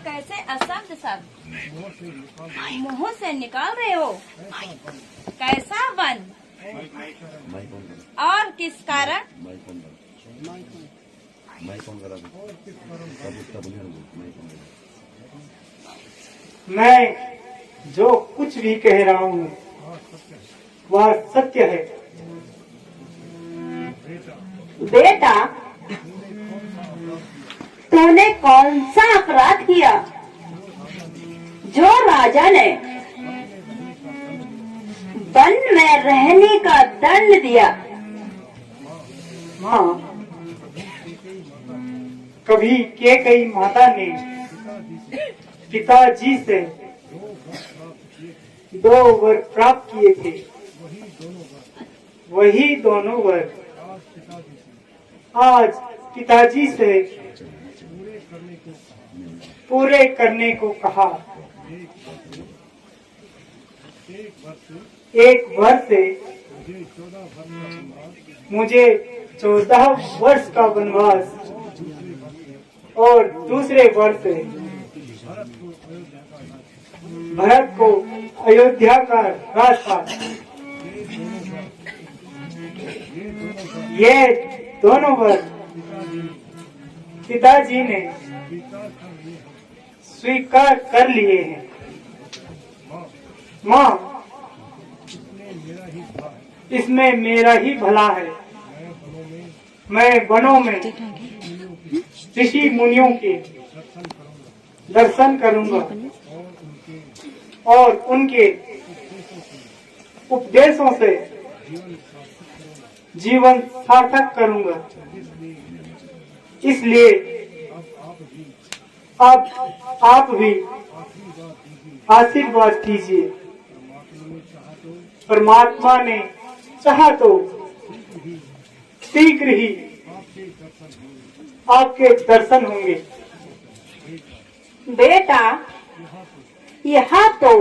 कैसे अशब्द शब्द मुंह से निकाल रहे हो? कैसा वन और किस कारण? मैं जो कुछ भी कह रहा हूँ वह सत्य है। बेटा, तूने कौन सा अपराध किया जो राजा ने वन में रहने का दंड दिया? माँ, कभी कैकेयी माता ने पिताजी से 2 वर प्राप्त किए थे। वही दोनों वर आज पिताजी से पूरे करने को कहा। एक वर्ष से मुझे 14 वर्ष का वनवास और दूसरे वर्ष से भरत को अयोध्या का रास्ता। ये दोनों वर्ष पिताजी ने स्वीकार कर लिए हैं। माँ, इसमें मेरा ही भला है। मैं वनों में ऋषि मुनियों के दर्शन करूंगा और उनके उपदेशों से जीवन सार्थक करूंगा। इसलिए अब आप भी आशीर्वाद कीजिए। परमात्मा ने चाहा तो शीघ्र ही आपके दर्शन होंगे। बेटा, यहाँ तो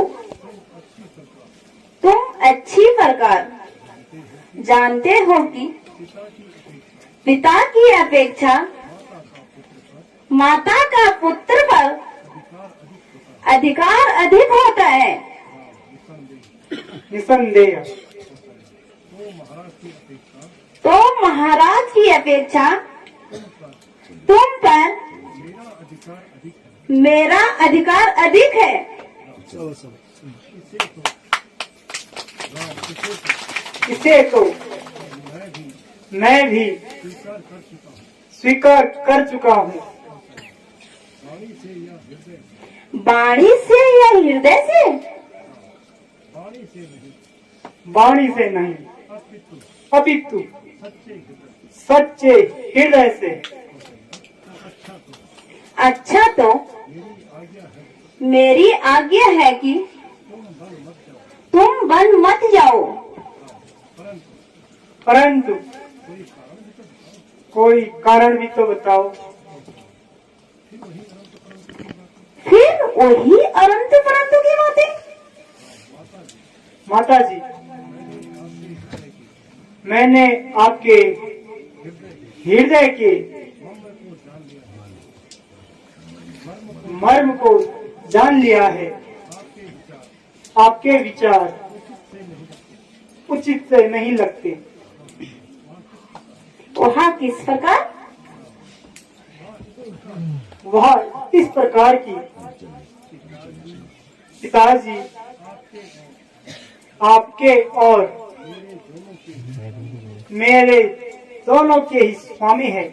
तुम अच्छी प्रकार जानते हो कि पिता की अपेक्षा माता का पुत्र पर अधिकार अधिक होता है। निसंदेह तो महाराज की अपेक्षा तुम पर मेरा अधिकार अधिक है। इसे तो मैं भी स्वीकार कर चुका हूँ। वाणी से या हृदय से? वाणी से नहीं, अपितु सच्चे हृदय से। अच्छा, तो मेरी आज्ञा है कि तुम वन मत जाओ। परंतु कोई कारण भी तो बताओ। फिर वही अनंत परंतु की बातें। माता जी, मैंने आपके हृदय के मर्म को जान लिया है। आपके विचार उचित से नहीं लगते। वहाँ किस प्रकार? वह इस प्रकार की, पिताजी आपके और मेरे दोनों के ही स्वामी है।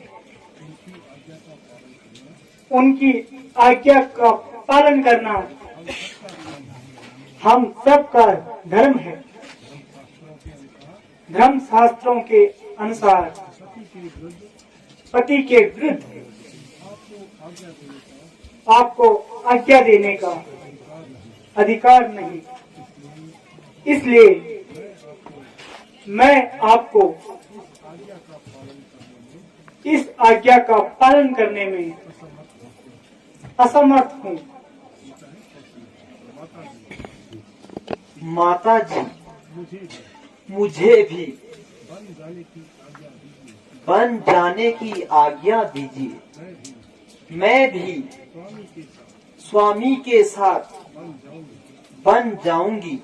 उनकी आज्ञा का पालन करना हम सबका धर्म है। धर्म शास्त्रों के अनुसार पति के विरुद्ध आपको आज्ञा देने का अधिकार नहीं। इसलिए मैं आपको इस आज्ञा का पालन करने में असमर्थ हूँ। माता जी, मुझे भी वन जाने की आज्ञा दीजिए। मैं भी स्वामी के साथ बन जाऊंगी।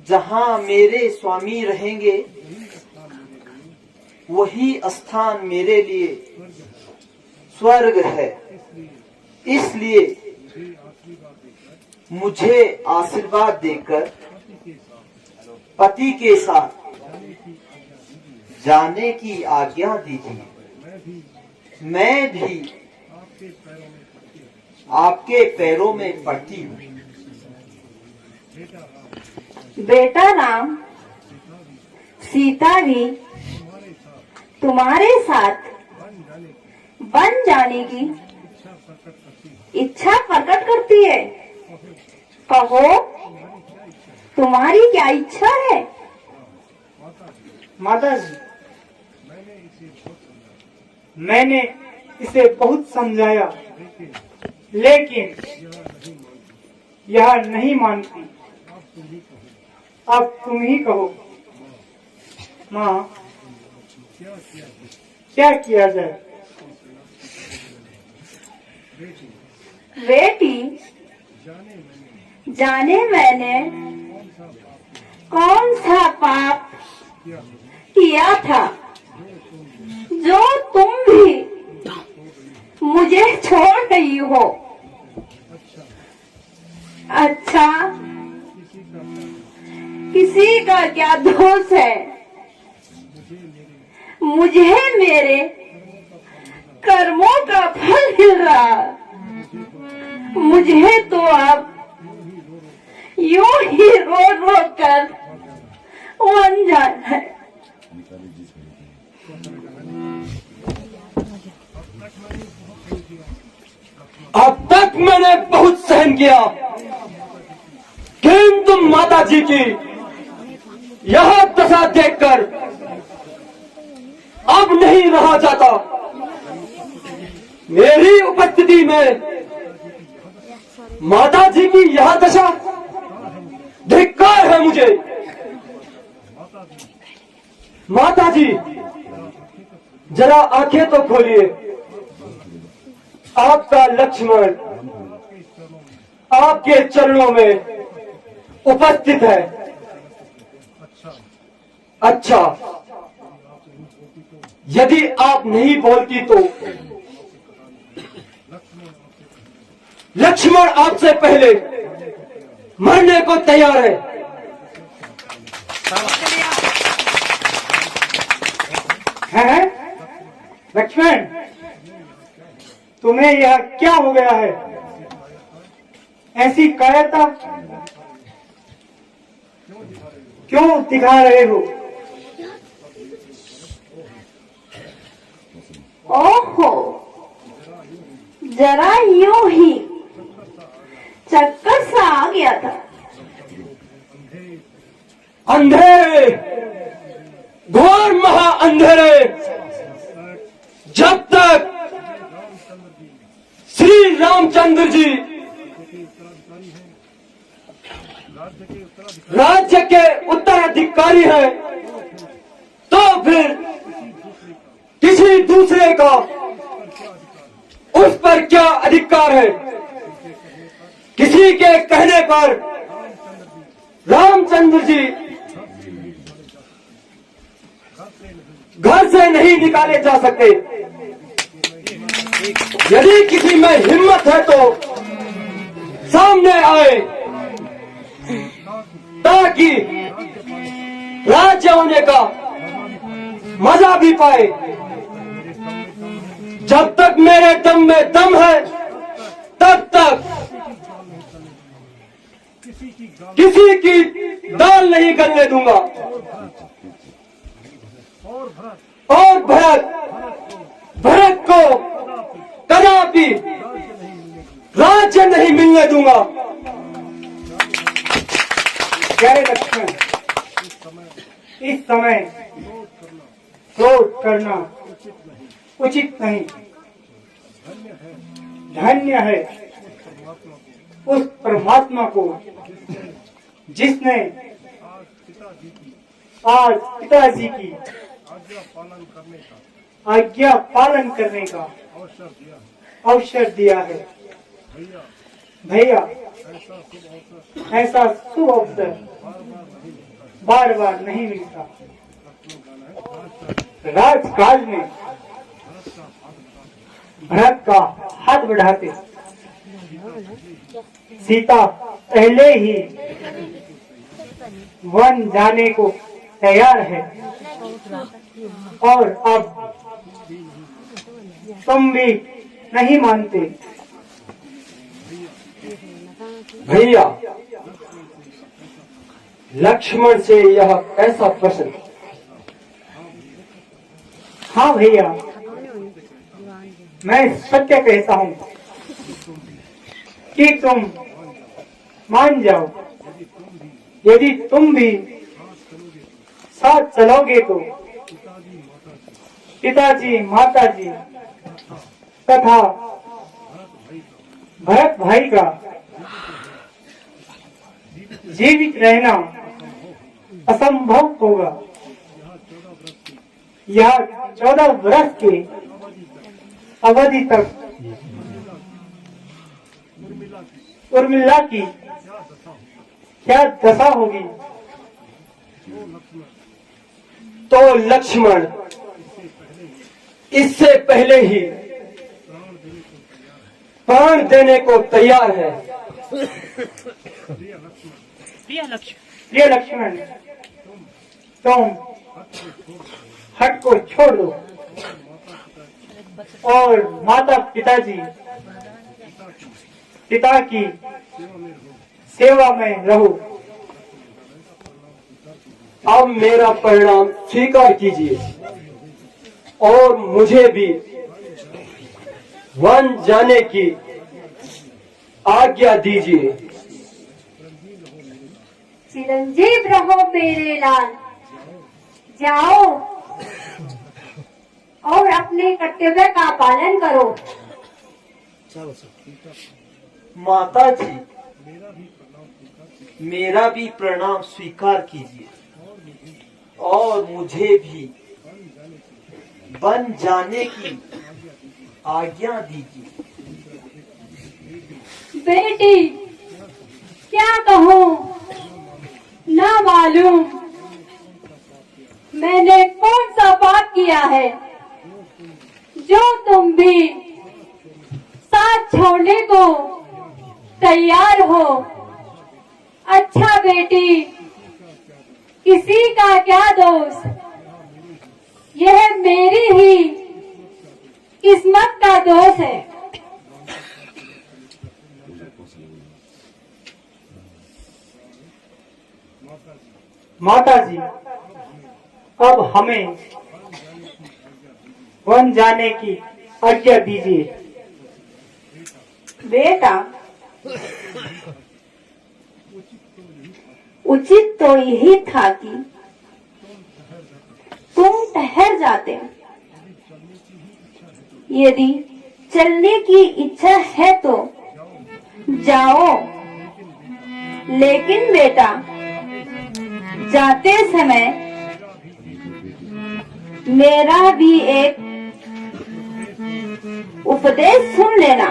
जहाँ मेरे स्वामी रहेंगे वही स्थान मेरे लिए स्वर्ग है। इसलिए मुझे आशीर्वाद देकर पति के साथ जाने की आज्ञा दीजिए। मैं भी आपके पैरों में पड़ती हूँ। बेटा राम, सीता भी तुम्हारे साथ बन जाने की इच्छा प्रकट करती है। कहो, तुम्हारी क्या इच्छा है? माता जी, मैंने इसे बहुत समझाया, लेकिन यह नहीं मानती। अब तुम ही कहो माँ, क्या किया जाए? बेटी, जाने मैंने कौन सा पाप किया था जो तुम भी मुझे छोड़ रही हो? अच्छा, किसी का क्या दोष है? मुझे मेरे कर्मों का फल मिल रहा। मुझे तो अब यूं ही रो रो कर बन जाना है। अब तक मैंने बहुत सहन किया, किंतु माता जी की यह दशा देखकर अब नहीं रहा जाता। मेरी उपस्थिति में माता जी की यह दशा धिक्कार है मुझे। माता जी, जरा आंखें तो खोलिए। आपका लक्ष्मण आपके चरणों में उपस्थित है। अच्छा, यदि आप नहीं बोलती तो लक्ष्मण आपसे पहले मरने को तैयार है। हैं? लक्ष्मण, तुम्हें यह क्या हो गया है? ऐसी कायरता क्यों दिखा रहे हो? ओहो, जरा यूं ही चक्कर सा आ गया था। अंधेरे, घोर महा अंधेरे, जब तक श्री रामचंद्र जी राज्य के उत्तराधिकारी हैं, तो फिर किसी दूसरे का उस पर क्या अधिकार है? किसी के कहने पर रामचंद्र जी घर से नहीं निकाले जा सकते। यदि किसी में हिम्मत है तो सामने आए, ताकि राज्य होने का मजा भी पाए। जब तक मेरे दम में दम है, तब तक किसी की दाल नहीं गलने दूंगा। और भरत को कदापि राज्य नहीं मिलने दूंगा। प्यारे लक्ष्मण, इस समय क्रोध करना उचित नहीं। धन्य है उस परमात्मा को जिसने आज पिताजी की आज्ञा पालन करने का अवसर दिया है। भैया, ऐसा शुभ अवसर बार बार नहीं मिलता। राजकाज में भरत का हाथ बढ़ाते सीता पहले ही वन जाने को तैयार है, और अब तुम भी नहीं मानते। भैया, लक्ष्मण से यह कैसा प्रश्न? हाँ भैया, मैं सत्य कहता हूँ कि तुम मान जाओ। यदि तुम भी साथ चलोगे तो पिताजी, माताजी तथा भरत भाई का जीवित रहना असंभव होगा। यह 14 वर्ष के अवधि तक उर्मिला की क्या दशा होगी। तो लक्ष्मण इससे पहले ही प्राण देने को तैयार है। प्रिय लक्ष्मण, तुम हट को छोड़ दो और माता पिता की सेवा में रहो। अब मेरा परिणाम स्वीकार कीजिए और मुझे भी वन जाने की आज्ञा दीजिए। चिरंजीव रहो मेरे लाल, जाओ और अपने कर्तव्य का पालन करो। माता जी, मेरा भी प्रणाम स्वीकार कीजिए और मुझे भी वन जाने की आज्ञा दीजिए। बेटी, क्या कहूँ ना मालूम मैंने कौन सा पाप किया है जो तुम भी साथ छोड़ने को तैयार हो। अच्छा बेटी, किसी का क्या दोष, यह मेरी ही किस्मत का दोष है। माता जी, अब हमें वन जाने की आज्ञा दीजिए। बेटा, उचित तो यही था कि तुम ठहर जाते। यदि चलने की इच्छा है तो जाओ, लेकिन बेटा जाते समय मेरा भी एक उपदेश सुन लेना।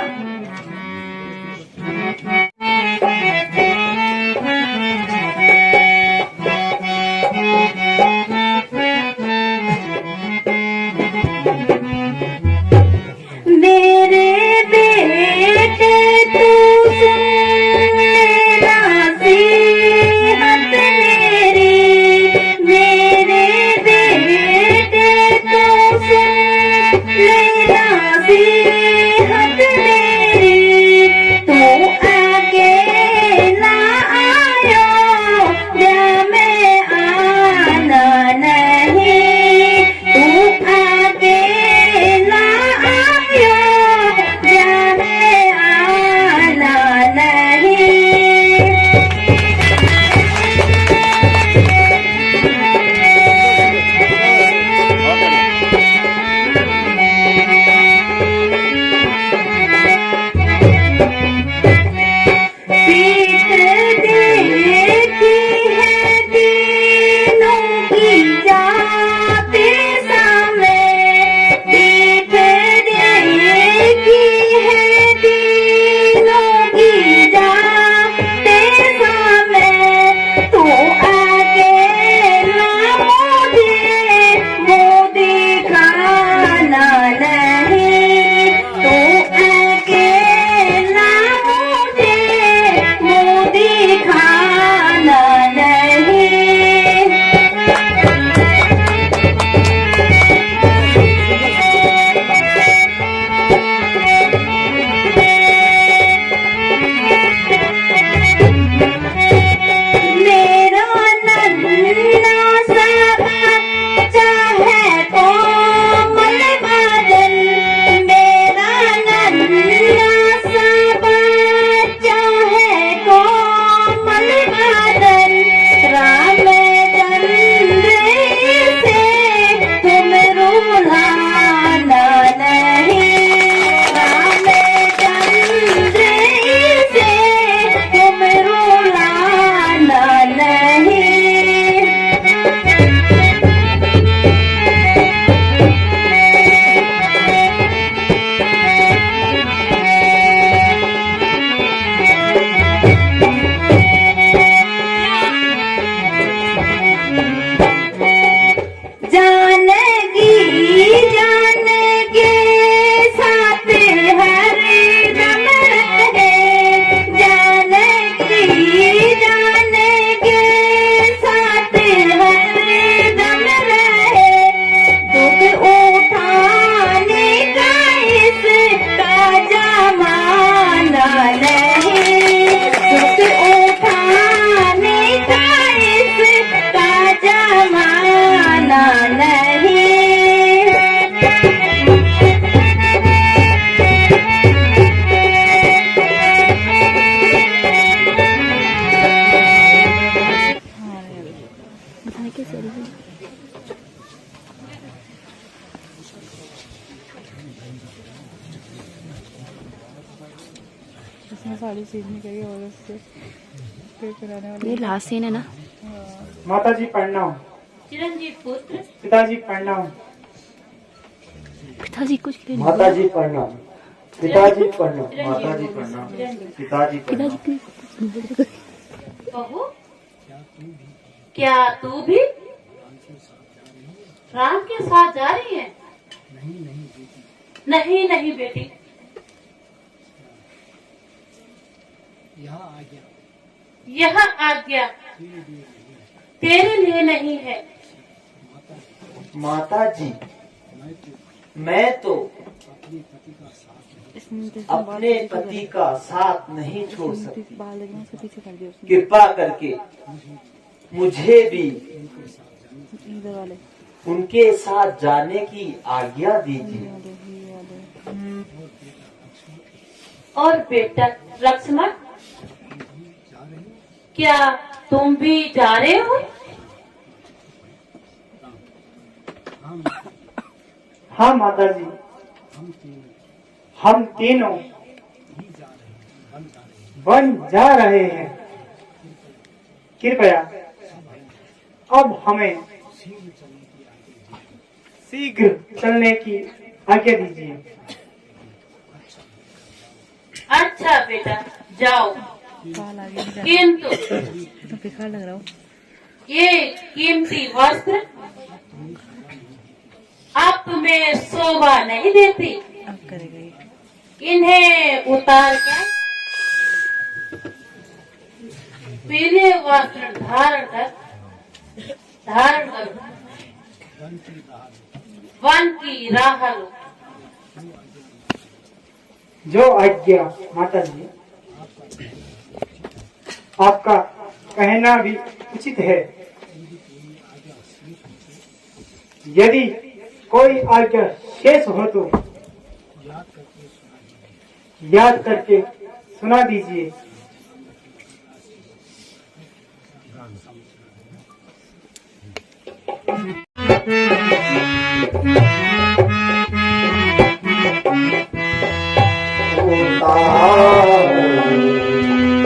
मेरे बेटे तू सुन लेना सीहत मेरी, मेरे बेटे तू सुन लेना सीहत मेरी। उसने सारी चीज नहीं करी और उससे पे कराने वाले ये लास्ट सीन है ना। माता जी प्रणाम। चिरंजीव पुत्र पिताजी प्रणाम। पिताजी कुछ ले माता जी प्रणाम, पिताजी प्रणाम, माताजी प्रणाम, पिताजी प्रणाम। बहू, क्या तू भी राम के साथ जा रही है? नहीं नहीं बेटी, यह आज्ञा तेरे लिए नहीं है। माता जी, मैं तो अपने पति का साथ नहीं छोड़ सकती। बाहर लगे उसके पीछे कर दिया उसने कृपा करके मुझे भी इधर वाले उनके साथ जाने की आज्ञा दीजिए। ये वाले और बेटा लक्ष्मण, क्या तुम भी जा रहे हो? हाँ माता जी, हम तीनों वन जा रहे हैं। कृपया अब हमें शीघ्र चलने की आज्ञा दीजिए। अच्छा बेटा, जाओ, बाल आगे नहीं किंतु जाते तो बेकार लग रहा हो। ये कीमती वस्त्र अब तुम्हें शोभा नहीं देती। अब करेगा ये। इन्हें उतार कर पीले वस्त्र धारण करो, वन की राह लो। जो आज्ञा माता जी, आपका कहना भी उचित है। यदि कोई आज्ञा शेष हो तो याद करके सुना दीजिए।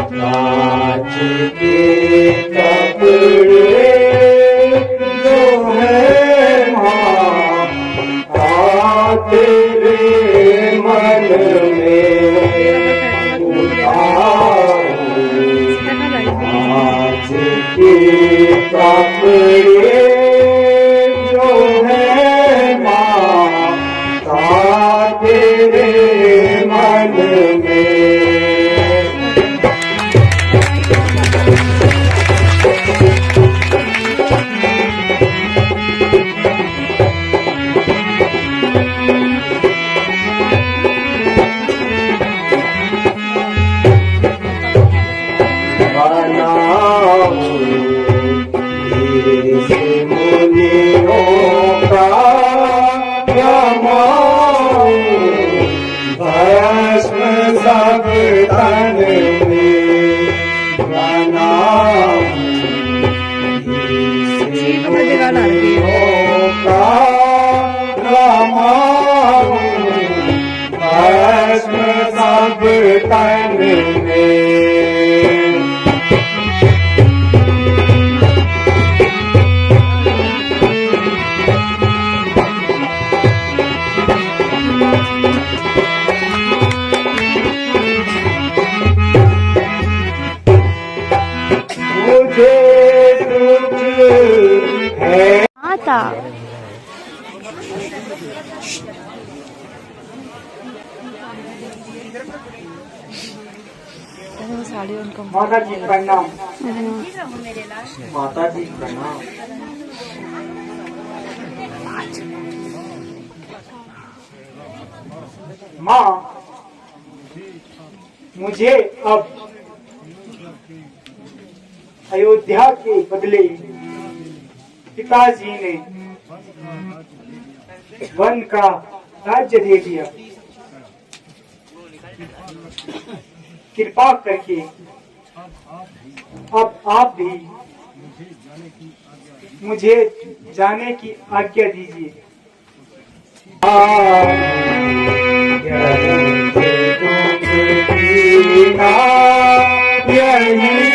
कांच के कपड़े जो है माँ, तेरे मन में उतारो। कांच के कपड़े जो है माँ, तेरे मन में। आता साड़ी उनको माता जी प्रणाम। माता जी प्रणाम। माँ, मुझे अब अयोध्या के बदले पिताजी ने वन का राज्य दे दिया। कृपा करके अब आप भी मुझे जाने की आज्ञा दीजिए। नहीं